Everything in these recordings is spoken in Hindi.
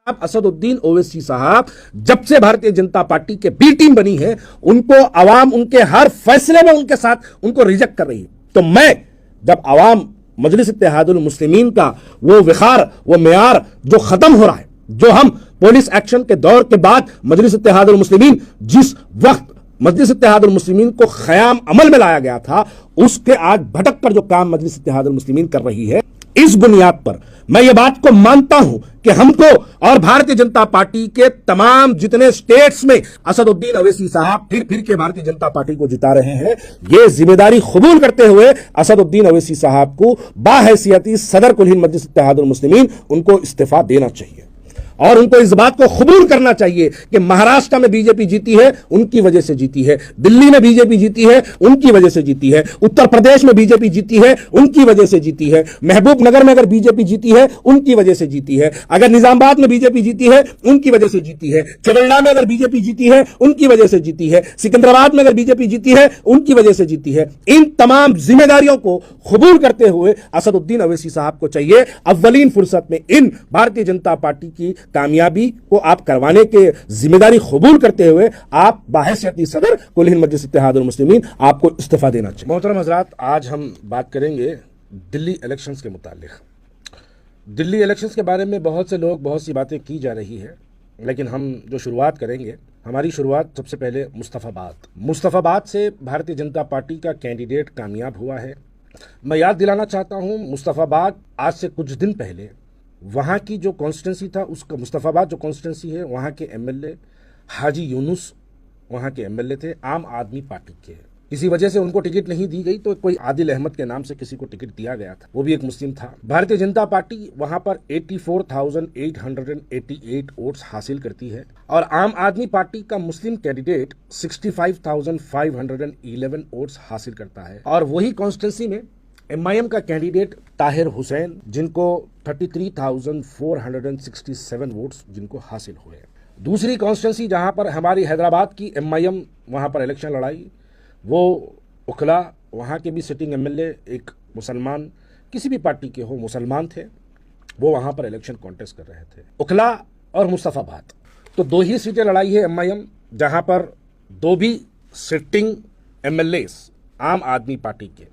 असदुद्दीन ओवैसी साहब जब से भारतीय जनता पार्टी के बी टीम बनी है, उनको आवाम उनके हर फैसले में उनके साथ उनको रिजेक्ट कर रही है। तो मैं जब आवाम मजलिस इत्तेहादुल मुस्लिमीन का वो विखार, वो मेयार जो खत्म हो रहा है, जो हम पुलिस एक्शन के दौर के बाद मजलिस इत्तेहादुल मुस्लिमीन जिस वक्त मजलिस इत्तेहादुल मुस्लिमीन को ख़याम अमल में लाया गया था, उसके आज भटक कर जो काम मजलिस इत्तेहादुल मुस्लिमीन कर रही है, इस बुनियाद पर मैं ये बात को मानता हूं कि हमको और भारतीय जनता पार्टी के तमाम जितने स्टेट्स में असदुद्दीन ओवैसी साहब फिर के भारतीय जनता पार्टी को जिता रहे हैं, ये जिम्मेदारी कबूल करते हुए असदुद्दीन ओवैसी साहब को बाहैसियती सदर कुल हिंद मजलिस इत्तेहादुल मुस्लिमीन उनको इस्तीफा देना चाहिए और उनको इस बात को कबूल करना चाहिए कि महाराष्ट्र में बीजेपी जीती है, उनकी वजह से जीती है, दिल्ली में बीजेपी जीती है, उनकी वजह से जीती है, उत्तर प्रदेश में बीजेपी जीती है, उनकी वजह से जीती है, महबूब नगर में अगर बीजेपी जीती है, उनकी वजह से जीती है, अगर निजामाबाद में बीजेपी जीती है, उनकी वजह से जीती है, चवरना में अगर बीजेपी जीती है, उनकी वजह से जीती है, सिकंदराबाद में अगर बीजेपी जीती है, उनकी वजह से जीती है। इन तमाम जिम्मेदारियों को कबूल करते हुए असदुद्दीन ओवैसी साहब को चाहिए अव्वलीन फुर्सत में इन भारतीय जनता पार्टी की कामयाबी को आप करवाने के जिम्मेदारी कबूल करते हुए आप बाहैसियती सदर कुल हिंद मजलिस इत्तेहादुल मुस्लिमीन आपको इस्तीफा देना चाहिए। मोहतरम हज़रात, आज हम बात करेंगे दिल्ली इलेक्शंस के मुतालिक। दिल्ली इलेक्शंस के बारे में बहुत से लोग बहुत सी बातें की जा रही है, लेकिन हम जो शुरुआत करेंगे, हमारी शुरुआत सबसे पहले मुस्तफ़ाबाद से भारतीय जनता पार्टी का कैंडिडेट कामयाब हुआ है। मैं याद दिलाना चाहता हूँ, मुस्तफ़ाबाद आज से कुछ दिन पहले वहाँ की जो कॉन्स्टिट्यूंसी था, उसका मुस्तफ़ाबाद जो कॉन्स्टिट्यूंसी है, वहाँ के एमएलए हाजी यूनुस वहाँ के एमएलए थे, आम आदमी पार्टी के। किसी वजह से उनको टिकट नहीं दी गई, तो कोई आदिल अहमद के नाम से किसी को टिकट दिया गया था, वो भी एक मुस्लिम था। भारतीय जनता पार्टी वहाँ पर 84,888 वोट्स हासिल करती है और आम आदमी पार्टी का मुस्लिम कैंडिडेट 65,511 वोट्स हासिल करता है। और वही कॉन्स्टिट्यूंसी में एमआईएम का कैंडिडेट ताहिर हुसैन, जिनको 33,467 वोट्स जिनको हासिल हुए। दूसरी कॉन्स्टिट्यूंसी जहां पर हमारी हैदराबाद की एमआईएम वहां पर इलेक्शन लड़ाई, वो उखला, वहां के भी सिटिंग एमएलए एक मुसलमान, किसी भी पार्टी के हो, मुसलमान थे, वो वहां पर इलेक्शन कॉन्टेस्ट कर रहे थे। उखला और मुस्तफ़ाबाद, तो दो ही सीटें लड़ाई है एमआईएम, जहां पर दो भी सिटिंग एमएलए आम आदमी पार्टी के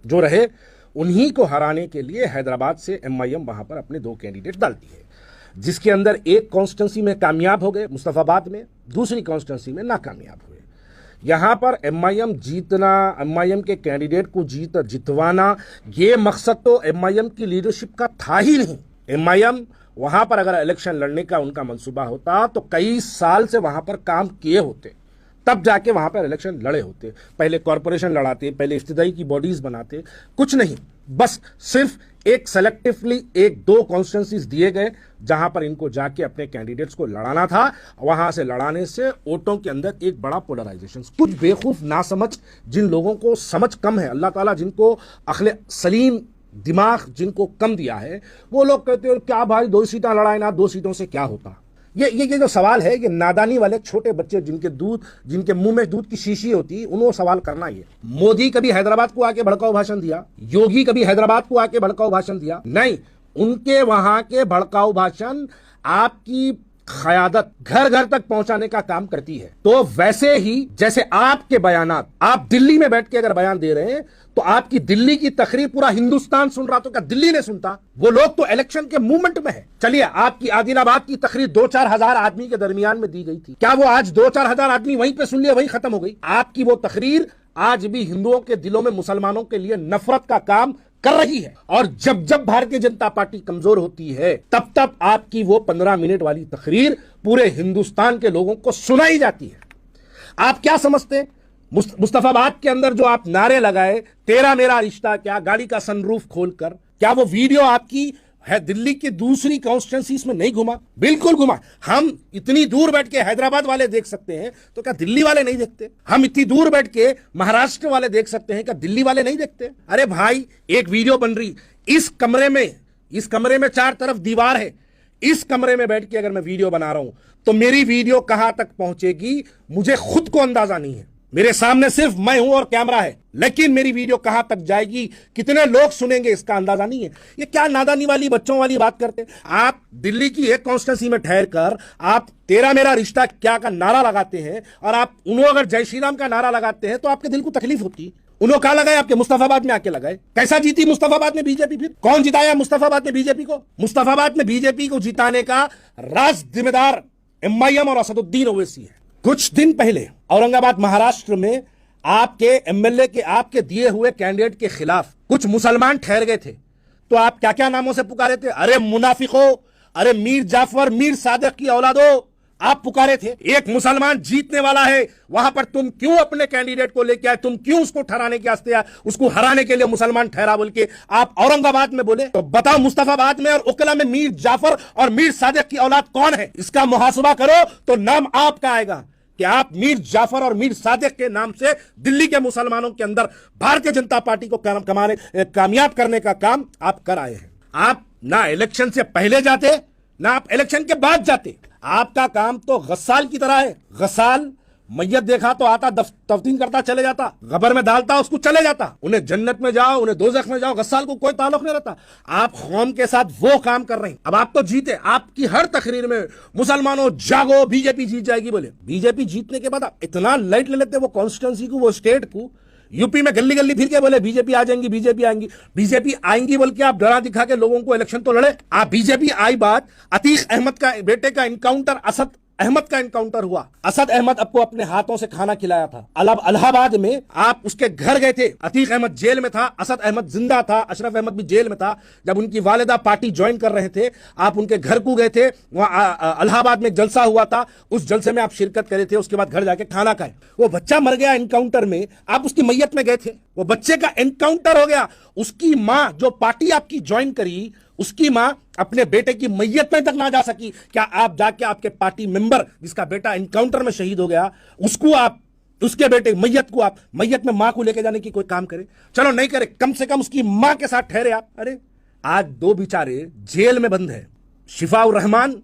जो रहे, उन्हीं को हराने के लिए हैदराबाद से एमआईएम वहां पर अपने दो कैंडिडेट डालती है, जिसके अंदर एक कॉन्स्टिट्यूंसी में कामयाब हो गए मुस्तफ़ाबाद में, दूसरी कॉन्स्टिट्यूंसी में नाकामयाब हुए। यहां पर एमआईएम जीतना, एमआईएम के कैंडिडेट को जितवाना, ये मकसद तो एमआईएम की लीडरशिप का था ही नहीं। एमआईएम वहां पर अगर इलेक्शन लड़ने का उनका मंसूबा होता तो कई साल से वहां पर काम किए होते, तब जाके वहां पर इलेक्शन लड़े होते। पहले कॉरपोरेशन लड़ाते, पहले इफ्तिदाई की बॉडीज बनाते, कुछ नहीं, बस सिर्फ एक सेलेक्टिवली एक दो कॉन्स्टिट्यूंसीज दिए गए जहां पर इनको जाके अपने कैंडिडेट्स को लड़ाना था। वहां से लड़ाने से वोटों के अंदर एक बड़ा पोलराइजेशन, कुछ बेवकूफ नासमझ, जिन लोगों को समझ कम है, अल्लाह ताला जिनको अक्ल सलीम दिमाग जिनको कम दिया है, वो लोग कहते हैं क्या भाई 2 सीटें लड़ाए ना, 2 सीटों से क्या होता। ये जो सवाल है, ये नादानी वाले छोटे बच्चे जिनके मुंह में दूध की शीशी होती, उन्होंने सवाल करना ही है। मोदी कभी हैदराबाद को आके भड़काऊ भाषण दिया? योगी कभी हैदराबाद को आके भड़काऊ भाषण दिया? नहीं। उनके वहां के भड़काऊ भाषण आपकी क़यादत घर घर तक पहुंचाने का काम करती है। तो वैसे ही जैसे आपके बयानात, आप दिल्ली में बैठ के अगर बयान दे रहे हैं, तो आपकी दिल्ली की तकरीर पूरा हिंदुस्तान सुन रहा, तो क्या दिल्ली ने सुनता? वो लोग तो इलेक्शन के मूवमेंट में है। चलिए, आपकी आदिलाबाद की तकरीर 2-4 हजार आदमी के दरमियान में दी गई थी, क्या वो आज 2-4 हजार आदमी वहीं पे सुन लिया, वहीं खत्म हो गई? आपकी वो तकरीर आज भी हिंदुओं के दिलों में मुसलमानों के लिए नफरत का काम कर रही है। और जब जब भारतीय जनता पार्टी कमजोर होती है, तब तब आपकी वो 15 मिनट वाली तकरीर पूरे हिंदुस्तान के लोगों को सुनाई जाती है। आप क्या समझते हैं? मुस्तफ़ाबाद के अंदर जो आप नारे लगाए, तेरा मेरा रिश्ता क्या, गाड़ी का सनरूफ खोलकर, क्या वो वीडियो आपकी है दिल्ली की दूसरी कॉन्स्टिट्यूंसीज में नहीं घुमा? बिल्कुल घुमा। हम इतनी दूर बैठ के हैदराबाद वाले देख सकते हैं, तो क्या दिल्ली वाले नहीं देखते? हम इतनी दूर बैठ के महाराष्ट्र वाले देख सकते हैं, क्या दिल्ली वाले नहीं देखते? अरे भाई, एक वीडियो बन रही, इस कमरे में 4 तरफ दीवार है, इस कमरे में बैठ के अगर मैं वीडियो बना रहा हूं, तो मेरी वीडियो कहां तक पहुंचेगी मुझे खुद को अंदाजा नहीं है। मेरे सामने सिर्फ मैं हूं और कैमरा है, लेकिन मेरी वीडियो कहां तक जाएगी, कितने लोग सुनेंगे, इसका अंदाजा नहीं है। ये क्या नादानी वाली बच्चों वाली बात करते हैं। आप दिल्ली की एक कॉन्स्टिट्यूंसी में ठहर कर आप तेरा मेरा रिश्ता क्या का नारा लगाते हैं और आप उन्होंने अगर जय श्री राम का नारा लगाते हैं तो आपके दिल को तकलीफ होती है। उन्होंने कहा लगाए, आपके मुस्तफाबाद में आके लगाए। कैसा जीती मुस्तफाबाद में बीजेपी? फिर कौन जिताया मुस्तफाबाद में बीजेपी को? मुस्तफाबाद में बीजेपी को जिताने का राज जिम्मेदार एमआईएम और असदुद्दीन ओवैसी है। कुछ दिन पहले औरंगाबाद महाराष्ट्र में आपके एमएलए के आपके दिए हुए कैंडिडेट के खिलाफ कुछ मुसलमान ठहर गए थे, तो आप क्या क्या नामों से पुकारे थे? अरे मुनाफिको, अरे मीर जाफर, मीर सादिक की औलादो, आप पुकारे थे। एक मुसलमान जीतने वाला है, वहां पर तुम क्यों अपने कैंडिडेट को लेके आए? तुम क्यों उसको ठहराने के वास्ते आए? उसको हराने के लिए मुसलमान ठहरा बोल के आप औरंगाबाद में बोले। तो बताओ मुस्तफाबाद में और उकला में मीर जाफर और मीर सादिक की औलाद कौन है? इसका मुहासबा करो तो नाम आपका आएगा कि आप मीर जाफर और मीर सादिक के नाम से दिल्ली के मुसलमानों के अंदर भारतीय जनता पार्टी को कामयाब करने का काम आप कर आए हैं। आप ना इलेक्शन से पहले जाते, ना आप इलेक्शन के बाद जाते। आपका काम तो गस्साल की तरह है। गस्साल मैयत देखा तो आता, तफ्तीन करता चले जाता, गबर में डालता उसको चले जाता। उन्हें जन्नत में जाओ, उन्हें दोजख में जाओ, गस्साल को कोई ताल्लुक नहीं रहता। आप कौम के साथ वो काम कर रहे हैं। अब आप तो जीते, आपकी हर तकरीर में मुसलमानों जागो, बीजेपी जीत जाएगी बोले। बीजेपी जीतने के बाद आप इतना लाइट ले लेते वो कॉन्स्टिट्यूंसी को, वो स्टेट को। यूपी में गली गली फिर के बोले बीजेपी आ जाएंगी, बीजेपी आएंगी, बीजेपी आएंगी बोल के आप डरा दिखा के लोगों को इलेक्शन तो लड़े। आप बीजेपी आई बात, अतीक अहमद का बेटे का इनकाउंटर, असद अहमद का इनकाउंटर हुआ। असद अहमद आपको अपने हाथों से खाना खिलाया था। इलाहाबाद में आप उसके घर गए थे। अतीक अहमद जेल में था, असद अहमद जिंदा था, अशरफ अहमद भी जेल में था। जब उनकी वालिदा पार्टी ज्वाइन कर रहे थे, आप उनके घर को गए थे। वहां इलाहाबाद में जलसा हुआ था, उस जलसे में आप शिरकत करे थे। उसके बाद घर जाके खाना खाए। वो बच्चा मर गया इनकाउंटर में, आप उसकी मैयत में गए थे। वो बच्चे का एनकाउंटर हो गया। उसकी मां, जो पार्टी आपकी ज्वाइन करी, उसकी मां अपने बेटे की मैयत में तक ना जा सकी। क्या आप जाके आपके पार्टी मेंबर जिसका बेटा एनकाउंटर में शहीद हो गया, उसको आप, उसके बेटे मैयत को आप, मैयत में मां को लेके जाने की कोई काम करे? चलो नहीं करे, कम से कम उसकी मां के साथ ठहरे आप। अरे आज दो बेचारे जेल में बंद है, शिफाउर रहमान,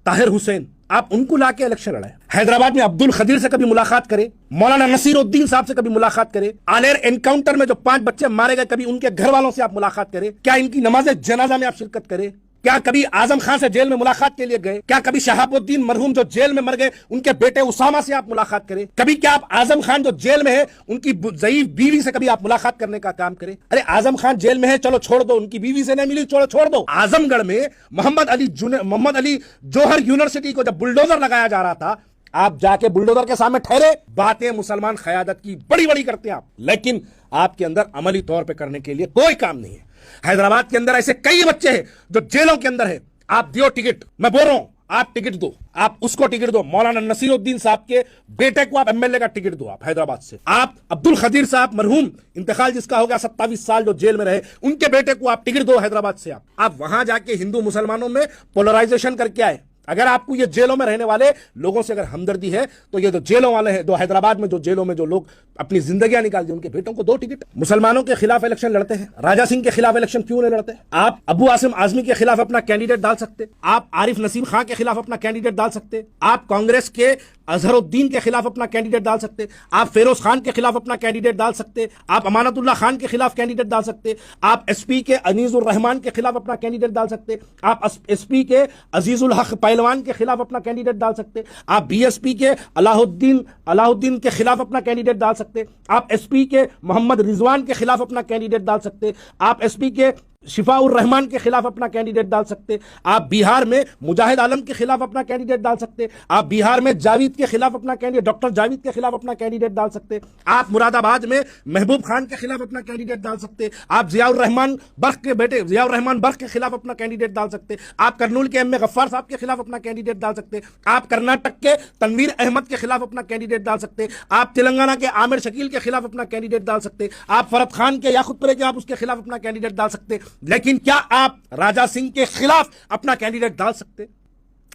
ताहिर हुसैन, आप उनको लाके इलेक्शन लड़ाए। हैदराबाद में अब्दुल खदीर से कभी मुलाकात करे, मौलाना नसीरुद्दीन साहब से कभी मुलाकात करे, आलेर एनकाउंटर में जो 5 बच्चे मारे गए, कभी उनके घर वालों से आप मुलाकात करें। क्या इनकी नमाज जनाजा में आप शिरकत करें? क्या कभी आजम खान से जेल में मुलाकात के लिए गए? क्या कभी शहाबुद्दीन मरहूम जो जेल में मर गए, उनके बेटे उसामा से आप मुलाकात करें? कभी क्या आप आजम खान जो जेल में है, उनकी ज़ईफ बीवी से कभी आप मुलाकात करने का काम करें? अरे आजम खान जेल में है, चलो छोड़ दो, उनकी बीवी से नहीं मिली, चलो छोड़ दो। आजमगढ़ में मोहम्मद अली जौहर यूनिवर्सिटी को जब बुलडोजर लगाया जा रहा था, आप जाके बुलडोजर के सामने ठहरे। बातें मुसलमान क़यादत की बड़ी बड़ी करते हैं आप, लेकिन आपके अंदर अमली तौर पे करने के लिए कोई काम नहीं है। हैदराबाद के अंदर ऐसे कई बच्चे हैं जो जेलों के अंदर है। आप दियो टिकट, मैं बोल रहा हूं, आप टिकट दो, आप उसको टिकट दो। मौलाना नसीरुद्दीन साहब के बेटे को आप एमएलए का टिकट दो। आप हैदराबाद से, आप अब्दुल खदीर साहब मरहूम, इंतकाल जिसका हो गया 27 साल, जो जेल में रहे, उनके बेटे को आप टिकट दो हैदराबाद से। आप वहां जाके हिंदू मुसलमानों में पोलराइजेशन करके आए। अगर आपको ये जेलों में रहने वाले लोगों से अगर हमदर्दी है, तो ये जो जेलों वाले हैं, जो हैदराबाद में जो जेलों में जो लोग अपनी जिंदगियां निकाल दी, उनके बेटों को दो टिकट। मुसलमानों के खिलाफ इलेक्शन लड़ते हैं, राजा सिंह के खिलाफ इलेक्शन क्यों नहीं लड़ते? आप अबू आसिम आजमी के खिलाफ अपना कैंडिडेट डाल सकते, आप आरिफ नसीम खां के खिलाफ अपना कैंडिडेट डाल सकते, आप कांग्रेस के अजहरुद्दीन के खिलाफ अपना कैंडिडेट डाल सकते, आप फेरोज खान के खिलाफ अपना कैंडिडेट डाल सकते, आप अमानतुल्लाह खान के खिलाफ कैंडिडेट डाल सकते, आप एसपी के अनीजुर रहमान के खिलाफ अपना कैंडिडेट डाल सकते, आप एसपी के अजीजुल हक पहलवान के खिलाफ अपना कैंडिडेट डाल सकते, आप बीएसपी के अलाउद्दीन के खिलाफ अपना कैंडिडेट डाल सकते, आप एसपी के मोहम्मद रिजवान के खिलाफ अपना कैंडिडेट डाल सकते, आप एसपी के शिफाउर रहमान के खिलाफ अपना कैंडिडेट डाल सकते, आप बिहार में मुजाहिद आलम के खिलाफ अपना कैंडिडेट डाल सकते, आप बिहार में जावेद के खिलाफ अपना कैंडिडेट, डॉक्टर जावेद के खिलाफ अपना कैंडिडेट डाल सकते, आप मुरादाबाद में महबूब खान के खिलाफ अपना कैंडिडेट डाल सकते, आप जियाउर रहमान बर्क के बेटे जियाउर रहमान बर्क के खिलाफ अपना कैंडिडेट डाल सकते, आप करनूल के एम ए गफ्फार साहब के खिलाफ अपना कैंडिडेट डाल सकते, आप कर्नाटक के तनवीर अहमद के खिलाफ अपना कैंडिडेट डाल सकते, आप तेलंगाना के आमिर शकील के खिलाफ अपना कैंडिडेट डाल सकते, आप फरद खान के याकूब परे के आप उसके खिलाफ अपना कैंडिडेट डाल सकते, लेकिन क्या आप राजा सिंह के खिलाफ अपना कैंडिडेट डाल सकते?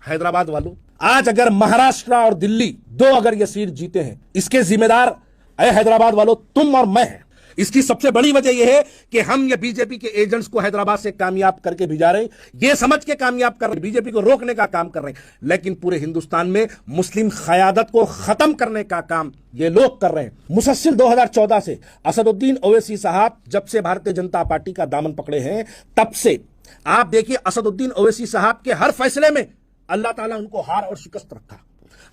हैदराबाद वालों, आज अगर महाराष्ट्र और दिल्ली दो अगर ये सीट जीते हैं, इसके जिम्मेदार अरे हैदराबाद वालों तुम और मैं हैं। इसकी सबसे बड़ी वजह यह है कि हम ये बीजेपी के एजेंट्स को हैदराबाद से कामयाब करके भिजा रहे हैं, ये समझ के कामयाब कर रहे हैं, बीजेपी को रोकने का काम कर रहे हैं, लेकिन पूरे हिंदुस्तान में मुस्लिम क़यादत को खत्म करने का काम ये लोग कर रहे हैं। मुसलसल 2014 से असदुद्दीन ओवैसी साहब जब से भारतीय जनता पार्टी का दामन पकड़े हैं, तब से आप देखिए असदुद्दीन ओवैसी साहब के हर फैसले में अल्लाह ताला उनको हार और शिकस्त रखा।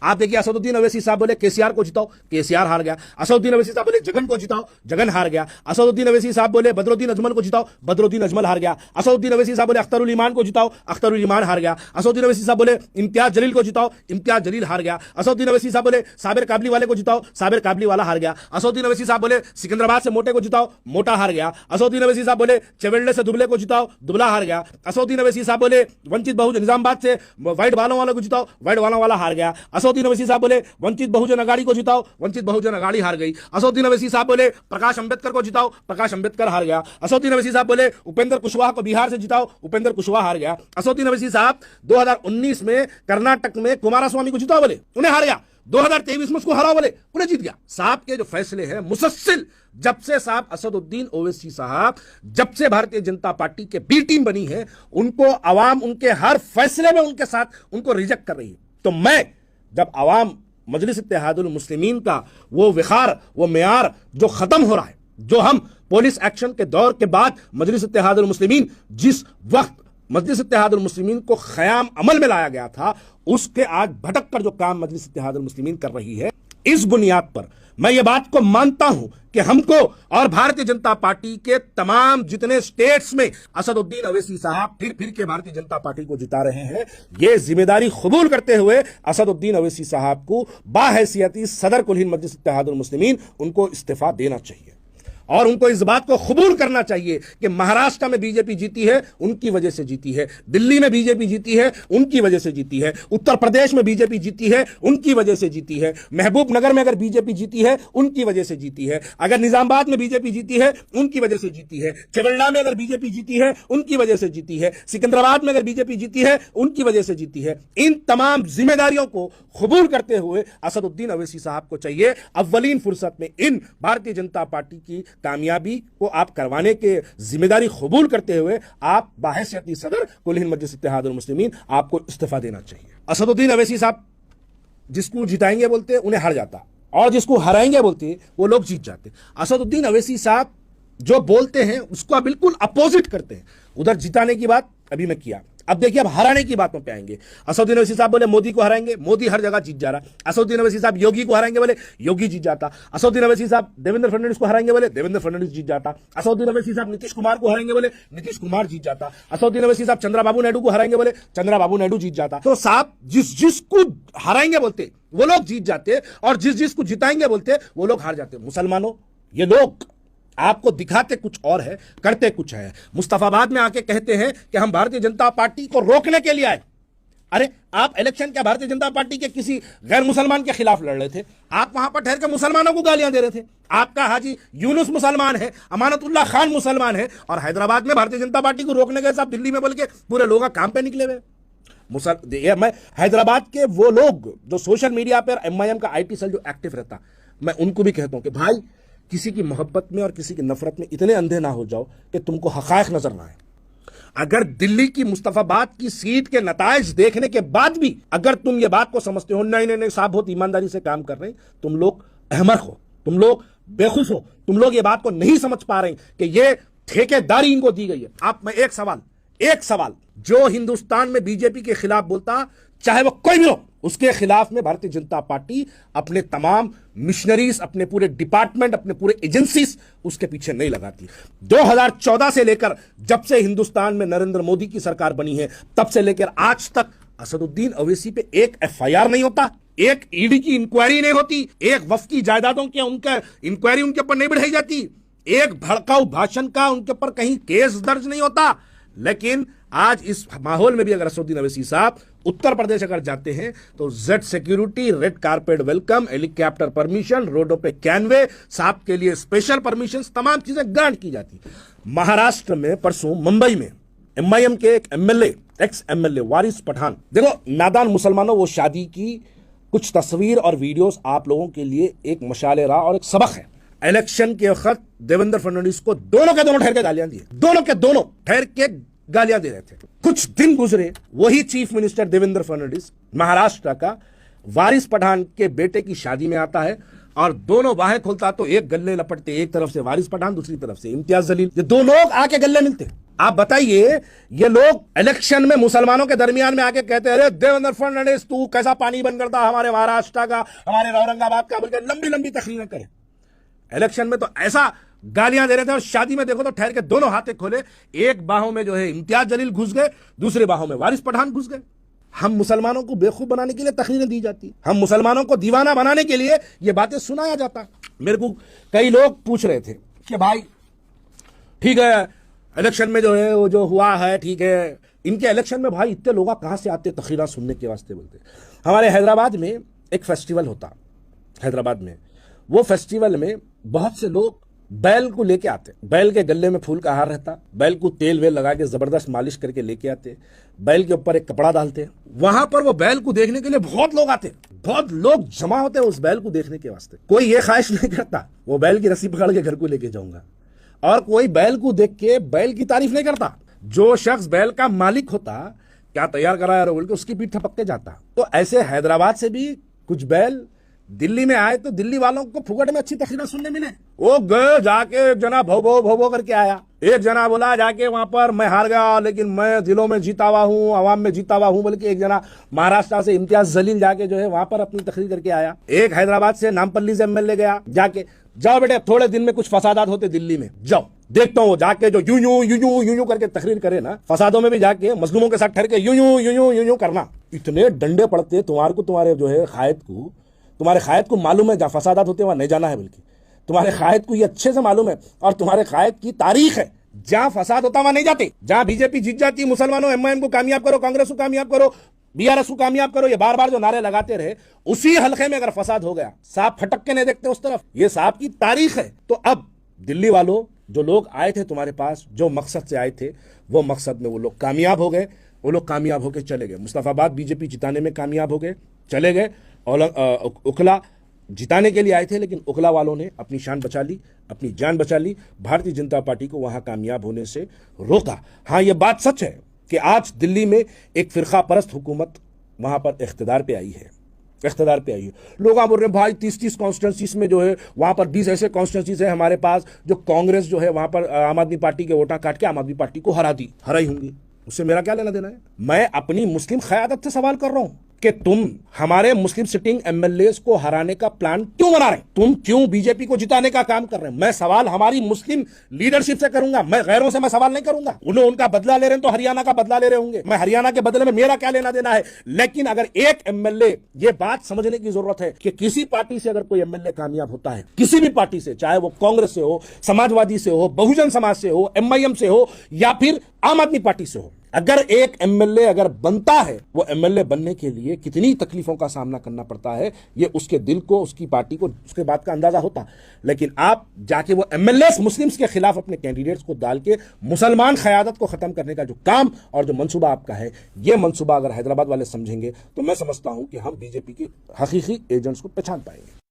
आप देखिए असदुद्दीन ओवैसी साहब बोले केसीआर को जिताओ, केसीआर हार गया। असदुद्दीन ओवैसी साहब बोले जगन को जिताओ, जगन हार गया। असदुद्दीन ओवैसी साहब बोले बदरुद्दीन अजमल को जिताओ, बदरुद्दीन अजमल हार गया। असदुद्दीन ओवैसी साहब बोले अख्तरुल ईमान को जिताओ, अख्तरुल ईमान हार गया। असदुद्दीन ओवैसी साहब बोले इम्तियाज जलील को जिताओ, इम्तियाज जलील हार गया। असदुद्दीन ओवैसी साहब बोले साबिर काबली वाले को जिताओ, साबिर काबली वाला हार गया। असदुद्दीन ओवैसी साहब बोले सिकंदराबाद से मोटे को जिताओ, मोटा हार गया। असदुद्दीन ओवैसी साहब बोले चवेड़ले से दुबले को जिताओ, दुबला हार गया। असदुद्दीन ओवैसी साहब बोले वंचित बहुजन निजामाबाद से व्हाइट वालों वालों को जिताओ, व्हाइट वालों वाला हार गया। असदुद्दीन ओवैसी साहब बोले वंचित बहुजन अगाड़ी को जिताओ, वंचित बहुजन अगाड़ी हार गई। असदुद्दीन ओवैसी साहब बोले प्रकाश अंबेडकर को जिताओ, प्रकाश अंबेडकर हार गया। असदुद्दीन ओवैसी साहब बोले उपेंद्र कुशवाहा को बिहार से जिताओ, उपेंद्र कुशवाहा हार गया। असदुद्दीन ओवैसी साहब 2019 में कर्नाटक में कुमारस्वामी को जिताओ बोले, उन्हें हार गया। 2023 में उसको हराओ बोले, उन्हें जीत गया। साहब के जो फैसले हैं मुसलसल, जब से साहब असदुद्दीन ओवैसी साहब जब से भारतीय जनता पार्टी के बी टीम बनी है, उनको आवाम उनके हर फैसले में उनके साथ उनको रिजेक्ट कर रही है। तो मैं जब आवाम मजलिस इत्तेहादुल मुस्लिमीन का वो विखार, वो मेयार जो खत्म हो रहा है, जो हम पुलिस एक्शन के दौर के बाद मजलिस इत्तेहादुल मुस्लिमीन जिस वक्त मजलिस इत्तेहादुल मुस्लिमीन को क़याम अमल में लाया गया था, उसके आज भटक कर जो काम मजलिस इत्तेहादुल मुस्लिमीन कर रही है, इस बुनियाद पर मैं ये बात को मानता हूं कि हमको और भारतीय जनता पार्टी के तमाम जितने स्टेट्स में असदुद्दीन ओवैसी साहब फिर के भारतीय जनता पार्टी को जिता रहे हैं, ये जिम्मेदारी कबूल करते हुए असदुद्दीन ओवैसी साहब को बाहैसियती सदर कुल हिंद मजलिस इत्तेहादुल मुस्लिमीन उनको इस्तीफा देना चाहिए और उनको इस बात को कबूल करना चाहिए कि महाराष्ट्र में बीजेपी जीती है, उनकी वजह से जीती है। दिल्ली में बीजेपी जीती है, उनकी वजह से जीती है। उत्तर प्रदेश में बीजेपी जीती है, उनकी वजह से जीती है। महबूब नगर में अगर बीजेपी जीती है, उनकी वजह से जीती है। अगर निजामाबाद में बीजेपी जीती है, उनकी वजह से जीती है। चवेड़ला में अगर बीजेपी जीती है, उनकी वजह से जीती है। सिकंदराबाद में अगर बीजेपी जीती है, उनकी वजह से जीती है। इन तमाम जिम्मेदारियों को कबूल करते हुए असदुद्दीन ओवैसी साहब को चाहिए अव्वलीन फुर्सत में इन भारतीय जनता पार्टी की कामयाबी को आप करवाने के जिम्मेदारी कबूल करते हुए आप बाहैसियती सदर कुल हिंद मजलिस इत्तेहादुल मुस्लिमीन आपको इस्तीफा देना चाहिए। असदुद्दीन ओवैसी साहब जिसको जिताएंगे बोलते उन्हें हार जाता और जिसको हराएंगे बोलते वो लोग जीत जाते। असदुद्दीन ओवैसी साहब जो बोलते हैं उसका बिल्कुल अपोजिट करते हैं। उधर जिताने की बात अभी मैं किया, अब देखिए अब हराने की बातों पे आएंगे। असदुद्दीन ओवैसी साहब बोले मोदी को हराएंगे, मोदी हर जगह जीत जा रहा। असदुद्दीन ओवैसी साहब योगी को हराएंगे बोले योगी जीत जाता। असदुद्दीन ओवैसी साहब देवेंद्र फडणवीस को हराएंगे बोले देवेंद्र फडणवीस जीत जाता। असदुद्दीन ओवैसी साहब नीतीश कुमार को हराएंगे बोले नीतीश कुमार जीत जाता। असदुद्दीन ओवैसी साहब चंद्रबाबू नायडू को हराएंगे बोले चंद्रबाबू नायडू जीत जाता। तो साहब जिसको हराएंगे बोलते वो लोग जीत जाते और जिसको जिताएंगे बोलते वो लोग हार जाते। मुसलमानों, ये लोग आपको दिखाते कुछ और है, करते कुछ है। मुस्तफाबाद में आके कहते हैं कि हम भारतीय जनता पार्टी को रोकने के लिए आए। अरे आप इलेक्शन क्या भारतीय जनता पार्टी के किसी गैर मुसलमान के खिलाफ लड़ रहे थे? आप वहां पर ठहर के मुसलमानों को गालियां दे रहे थे। आपका हाजी यूनुस मुसलमान है, अमानतुल्लाह खान मुसलमान है और हैदराबाद में भारतीय जनता पार्टी को रोकने के साथ दिल्ली में बोल के पूरे लोग काम पे निकले हुए। मैं हैदराबाद के वो लोग जो सोशल मीडिया पर MIM का IT सेल जो एक्टिव रहता, मैं उनको भी कहता हूं कि भाई किसी की मोहब्बत में और किसी की नफरत में इतने अंधे ना हो जाओ कि तुमको हकायक नजर ना आए। अगर दिल्ली की मुस्तफाबाद की सीट के नताइज देखने के बाद भी अगर तुम ये बात को समझते हो नहीं साहब बहुत ईमानदारी से काम कर रहे हैं, तुम लोग अहमक हो, तुम लोग बेखुश हो, तुम लोग ये बात को नहीं समझ पा रहे कि ये ठेकेदारी इनको दी गई है। आप मैं एक सवाल जो हिंदुस्तान में बीजेपी के खिलाफ बोलता, चाहे वो कोई भी हो, उसके खिलाफ में भारतीय जनता पार्टी अपने तमाम मिशनरीज, अपने पूरे डिपार्टमेंट, अपने पूरे एजेंसीज उसके पीछे नहीं लगाती। 2014 से लेकर जब से हिंदुस्तान में नरेंद्र मोदी की सरकार बनी है तब से लेकर आज तक असदुद्दीन ओवैसी पे एक FIR नहीं होता, एक ED की इंक्वायरी नहीं होती, एक वक्फ की जायदादों के उनका इंक्वायरी उनके ऊपर नहीं बढ़ाई जाती, एक भड़काऊ भाषण का उनके ऊपर कहीं केस दर्ज नहीं होता। लेकिन आज इस माहौल में भी अगर असदुद्दीन ओवैसी साहब उत्तर प्रदेश अगर जाते हैं तो Z security, red carpet welcome, helicopter permission, रोडों पे कैनवे, साहब के लिए स्पेशल परमिशन, तमाम चीजें ग्रांट की जाती। महाराष्ट्र में परसों मुंबई में MIM के एक MLA, एक्स MLA वारिस पठान, देखो नादान मुसलमानों, वो शादी की कुछ तस्वीर और वीडियोस आप लोगों के लिए एक मशाले राह और एक सबक है। इलेक्शन के वक्त देवेंद्र फडणवीस को दोनों के दोनों ठहर के गालियां दी, दोनों के दोनों ठहर के गालियां दे रहे थे। कुछ दिन गुजरे, वही चीफ मिनिस्टर देवेंद्र फडणवीस महाराष्ट्र का वारिस पठान के बेटे की शादी में आता है और दोनों बाहें खोलता तो एक गले लपटते, एक तरफ से वारिस पठान, दूसरी तरफ से इम्तियाज जलील। ये दो लोग आके गले मिलते। आप बताइए, ये लोग इलेक्शन में मुसलमानों के दरमियान में आके कहते हैं, अरे देवेंद्र फडणवीस तू कैसा पानी बंद करता हमारे महाराष्ट्र का, हमारे औरंगाबाद का, बल्कि लंबी लंबी तकरीरें करें। इलेक्शन में तो ऐसा गालियां दे रहे थे और शादी में देखो तो ठहर के दोनों हाथे खोले, एक बाहों में जो है इम्तियाज जलील घुस गए, दूसरे बाहों में वारिस पठान घुस गए। हम मुसलमानों को बेवकूफ बनाने के लिए तकरीरें दी जाती, हम मुसलमानों को दीवाना बनाने के लिए ये बातें सुनाया जाता। मेरे को कई लोग पूछ रहे थे कि भाई ठीक है इलेक्शन में जो है वो जो हुआ है ठीक है, इनके इलेक्शन में भाई इतने लोग कहां से आते तकरीरें सुनने के वास्ते। बोलते हमारे हैदराबाद में एक फेस्टिवल होता, हैदराबाद में वो फेस्टिवल में बहुत से लोग बैल को लेके आते, बैल के गले में फूल का हार रहता, बैल को तेल वेल लगा के जबरदस्त मालिश करके लेके आते, बैल के ऊपर एक कपड़ा डालते, वहां पर वो बैल को देखने के लिए बहुत लोग आते, बहुत लोग जमा होते हैं उस बैल को देखने के वास्ते। कोई ये ख्वाहिश नहीं करता वो बैल की रस्सी पकड़ के घर को लेके जाऊंगा, और कोई बैल को देख के बैल की तारीफ नहीं करता। जो शख्स बैल का मालिक होता, क्या तैयार करा है बोल के उसकी पीठ थपक के जाता। तो ऐसे हैदराबाद से भी कुछ बैल दिल्ली में आए तो दिल्ली वालों को फुकट में अच्छी तकरीरें सुनने मिले। वो गए जाके एक जना भो करके आया, एक जना बोला जाके वहां पर मैं हार गया लेकिन मैं दिलों में जीता हुआ हूं, आवाम में जीता हुआ हूं, बल्कि एक जना महाराष्ट्र से इम्तियाज जलील जाके जो है वहां पर अपनी तकरीर करके आया। एक हैदराबाद से नामपल्ली से एमएलए गया, जाके जाओ बेटे थोड़े दिन में कुछ फसादात होते दिल्ली में, जाओ देखता हूं, जाके जो यूं करके तकरीर करे ना, फसादों में भी जाके मजलूमों के साथ ठहर के यूं करना। इतने डंडे पड़ते तुम्हारे को, तुम्हारे जो है तुम्हारे कायद को मालूम है जहां फसादात होते वहां नहीं जाना है, बल्कि तुम्हारे कायद को ये अच्छे से मालूम है और तुम्हारे कायद की तारीख है, जहां फसाद होता वहां नहीं जाते। जहां बीजेपी जीत जाती है, मुसलमानों एमआईएम को कामयाब करो, कांग्रेस को कामयाब करो, बीआरएस को कामयाब करो, ये बार बार जो नारे लगाते रहे, उसी हल्के में अगर फसाद हो गया सांप फटक के नहीं देखते उस तरफ, ये सांप की तारीख है। तो अब दिल्ली वालों जो लोग आए थे तुम्हारे पास, जो मकसद से आए थे, वो मकसद में वो लोग कामयाब हो गए, वो लोग कामयाब होकर चले गए। मुस्तफाबाद बीजेपी जिताने में कामयाब हो गए, चले गए। और उखला जिताने के लिए आए थे, लेकिन उखला वालों ने अपनी शान बचा ली, अपनी जान बचा ली, भारतीय जनता पार्टी को वहां कामयाब होने से रोका। हाँ, यह बात सच है कि आज दिल्ली में एक फिरका परस्त हुकूमत वहां पर इख्तिदार पे आई है, इख्तिदार पे आई है। लोग बोल रहे हैं भाई 30 कॉन्स्टिट्यूंसीज में जो है वहां पर 20 ऐसे कॉन्स्टिट्यूंसीज है हमारे पास जो कांग्रेस जो है वहां पर आम आदमी पार्टी के वोटा काट के आम आदमी पार्टी को हराई होंगी। उससे मेरा क्या लेना देना है? मैं अपनी मुस्लिम क़यादत से सवाल कर रहा हूं कि तुम हमारे मुस्लिम सिटिंग एमएलए को हराने का प्लान क्यों बना रहे हैं? तुम क्यों बीजेपी को जिताने का काम कर रहे हैं? मैं सवाल हमारी मुस्लिम लीडरशिप से करूंगा, मैं गैरों से मैं सवाल नहीं करूंगा। उन्होंने उनका बदला ले रहे हैं तो हरियाणा का बदला ले रहे होंगे, मैं हरियाणा के बदले में मेरा क्या लेना देना है। लेकिन अगर एक एमएलए, ये बात समझने की जरूरत है कि किसी पार्टी से अगर कोई एमएलए कामयाब होता है, किसी भी पार्टी से, चाहे वो कांग्रेस से हो, समाजवादी से हो, बहुजन समाज से हो, एमआईएम से हो या फिर आम आदमी पार्टी से हो, अगर एक एमएलए अगर बनता है, वो एमएलए बनने के लिए कितनी तकलीफों का सामना करना पड़ता है, ये उसके दिल को, उसकी पार्टी को, उसके बात का अंदाजा होता। लेकिन आप जाके वो एमएलए मुस्लिम्स के खिलाफ अपने कैंडिडेट्स को डाल के मुसलमान क़यादत को खत्म करने का जो काम और जो मंसूबा आपका है, ये मंसूबा अगर हैदराबाद वाले समझेंगे तो मैं समझता हूं कि हम बीजेपी के हकीकी एजेंट्स को पहचान पाएंगे।